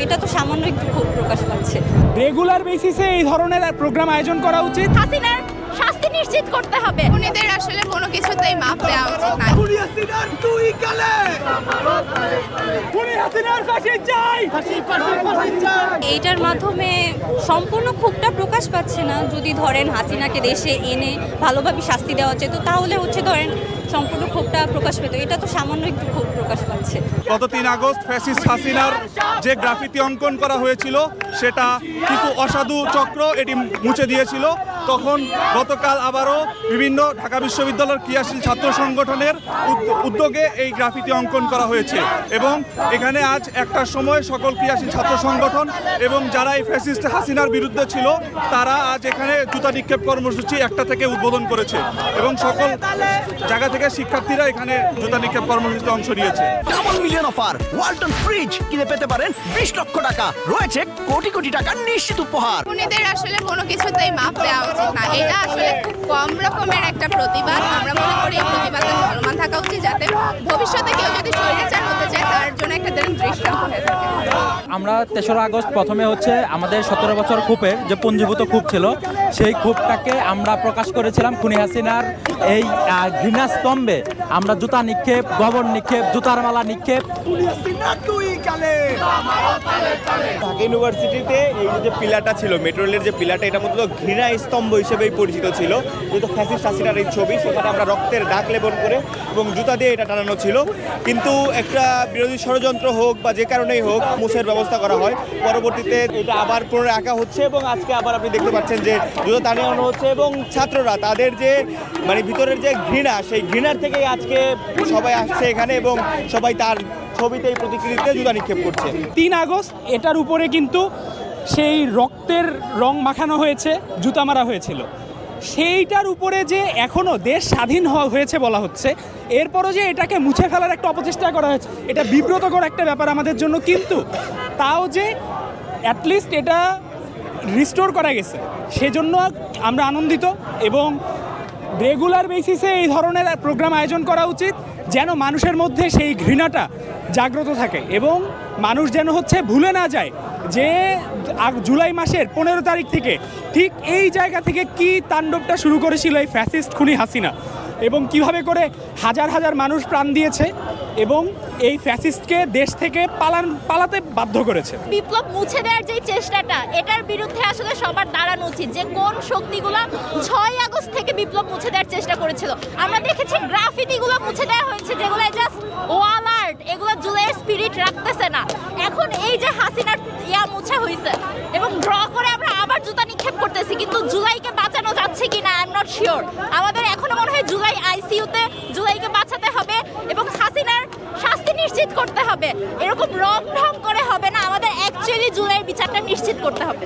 এটা তো সামান্য একটু ক্ষোভ প্রকাশ পাচ্ছে। রেগুলার বেসিসে এই ধরনের প্রোগ্রাম আয়োজন করা উচিত। হাসিনার শাস্তি নিশ্চিত করতে হবে। খুনিদের আসলে কোনো কিছুতেই মাফ দেওয়া উচিত না। এইটার মাধ্যমে সম্পূর্ণ ক্ষোভটা প্রকাশ পাচ্ছে না। যদি ধরেন হাসিনাকে দেশে এনে ভালোভাবে শাস্তি দেওয়া যেত তাহলে ধরেন সম্পূর্ণ ক্ষোভটা প্রকাশ পেত। এটা তো সামান্য একটু ক্ষোভ প্রকাশ পাচ্ছে। গত 3 আগস্ট ফ্যাসিস্ট হাসিনার যে গ্রাফিতি অঙ্কন করা হয়েছিল সেটা কিছু অসাধু চক্র এটি মুছে দিয়েছিল। তখন গতকাল আবারও বিভিন্ন ঢাকা বিশ্ববিদ্যালয়ের ক্রিয়াশীল ছাত্র সংগঠনের উদ্যোগে এই গ্রাফিতি অঙ্কন করা হয়েছে এবং এখানে আজ 1টার সময় সকল ক্রিয়াশীল ছাত্র সংগঠন এবং যারা এই ফ্যাসিস্ট হাসিনার বিরুদ্ধে ছিল তারা আজ এখানে জুতা নিক্ষেপ কর্মসূচি 1টা থেকে উদ্বোধন করেছে এবং সকল জায়গা থেকে শিক্ষার্থীরা এখানে জুতা নিক্ষেপ কর্মসূচিতে অংশ নিয়েছে। Double million offer Walton fridge কিনে পেতে পারেন 20 লক্ষ টাকা, রয়েছে কোটি কোটি টাকার নিশ্চিত উপহার। খুনিদের আসলে কোনো কিছুতেই মাফ দেওয়া উচিত না। এটা আসলে খুব কম রকমের একটা প্রতিবাদ। আমরা মনে করি এই প্রতিবাদে চলমান থাকা উচিত, যাতে ভবিষ্যতে কেউ যদি স্বৈরাচার হতে চায় তার জন্য একটা দৃষ্টান্ত হয়ে থাকে। আমরা 3রা আগস্ট প্রথমে আমাদের 17 বছর কূপের যে পুঞ্জীভূত কূপ ছিল সেই কূপটাকে আমরা প্রকাশ করেছিলাম খুনি হাসিনার এই ঘৃণা স্তম্ভে। আমরা জুতা নিক্ষেপ, গোবর নিক্ষেপ, জুতার মালা নিক্ষেপ। ঢাকা ইউনিভার্সিটিতে এই যে পিলারটা ছিল, মেট্রো রেলের যে পিলারটা, এটা মূলত ঘৃণা স্তম্ভ হিসেবেই পরিচিত ছিল। যেহেতু ফ্যাসিস্ট হাসিনার এই ছবি, সেখানে আমরা রক্তের দাগ লেপন করে এবং জুতা দিয়ে এটা টানানো ছিল। কিন্তু একটা বিরোধী ষড়যন্ত্র হোক বা যে কারণেই হোক মুছের ব্যবস্থা করা হয়। পরবর্তীতে এটা আবার পুনরায় আঁকা হচ্ছে এবং আজকে আবার আপনি দেখতে পাচ্ছেন যে জুতা টানিয়ে আনা হচ্ছে এবং ছাত্ররা তাদের যে ভিতরের যে ঘৃণা, সেই ঘৃণার থেকেই আজকে সবাই আসছে এখানে এবং সবাই তার ছবিতে এই প্রতিকৃতিতে জুতা নিক্ষেপ করছে। 3 আগস্ট এটার উপরে কিন্তু সেই রক্তের রং মাখানো হয়েছে, জুতা মারা হয়েছিল। সেইটার উপরে যে এখনও দেশ স্বাধীন হয়েছে বলা হচ্ছে, এরপরও যে এটাকে মুছে ফেলার একটা অপচেষ্টা করা হয়েছে, এটা বিব্রতকর একটা ব্যাপার আমাদের জন্য। কিন্তু তাও যে অ্যাটলিস্ট এটা রিস্টোর করা গেছে, সেজন্য আমরা আনন্দিত। এবং রেগুলার বেসিসে এই ধরনের প্রোগ্রাম আয়োজন করা উচিত, যেন মানুষের মধ্যে সেই ঘৃণাটা জাগ্রত থাকে এবং মানুষ যেন ভুলে না যায় যে জুলাই মাসের 15 তারিখ থেকে ঠিক এই জায়গা থেকে কি তাণ্ডবটা শুরু করেছিল এই ফ্যাসিস্ট খুনি হাসিনা এবং কিভাবে করে হাজার হাজার মানুষ প্রাণ দিয়েছে এবং এই ফ্যাসিস্টকে দেশ থেকে পালাতে বাধ্য করেছে। বিপ্লব মুছে দেওয়ার যে চেষ্টাটা, এটার বিরুদ্ধে আসলে সবার দাঁড়ানো উচিত। যে কোন শক্তিগুলো 6 আগস্ট থেকে বিপ্লব মুছে দেওয়ার চেষ্টা করেছিল, আমরা দেখেছি গ্রাফিতিগুলো মুছে দেওয়া হয়েছে, যেগুলো জাস্ট ওয়াল আর্ট, এগুলো জুলাইয়ের স্পিরিট রাখতেছে না। এখন এই যে হাসিনার মুছে হয়েছে এবং ড্র করে আমরা আবার জুতা নিক্ষেপ করতেছি, কিন্তু জুলাইকে বাঁচানো যাচ্ছে কিনা আই এম নট শিওর। আমাদের এখনো মনে হয় জুলাই আইসিইউতে, জুলাইকে বাঁচাতে হবে এবং হাসিনার শাস্তি নিশ্চিত করতে হবে। এরকম রং ঢং করে হবে না, আমাদের অ্যাকচুয়ালি জুলাইয়ের বিচারটা নিশ্চিত করতে হবে।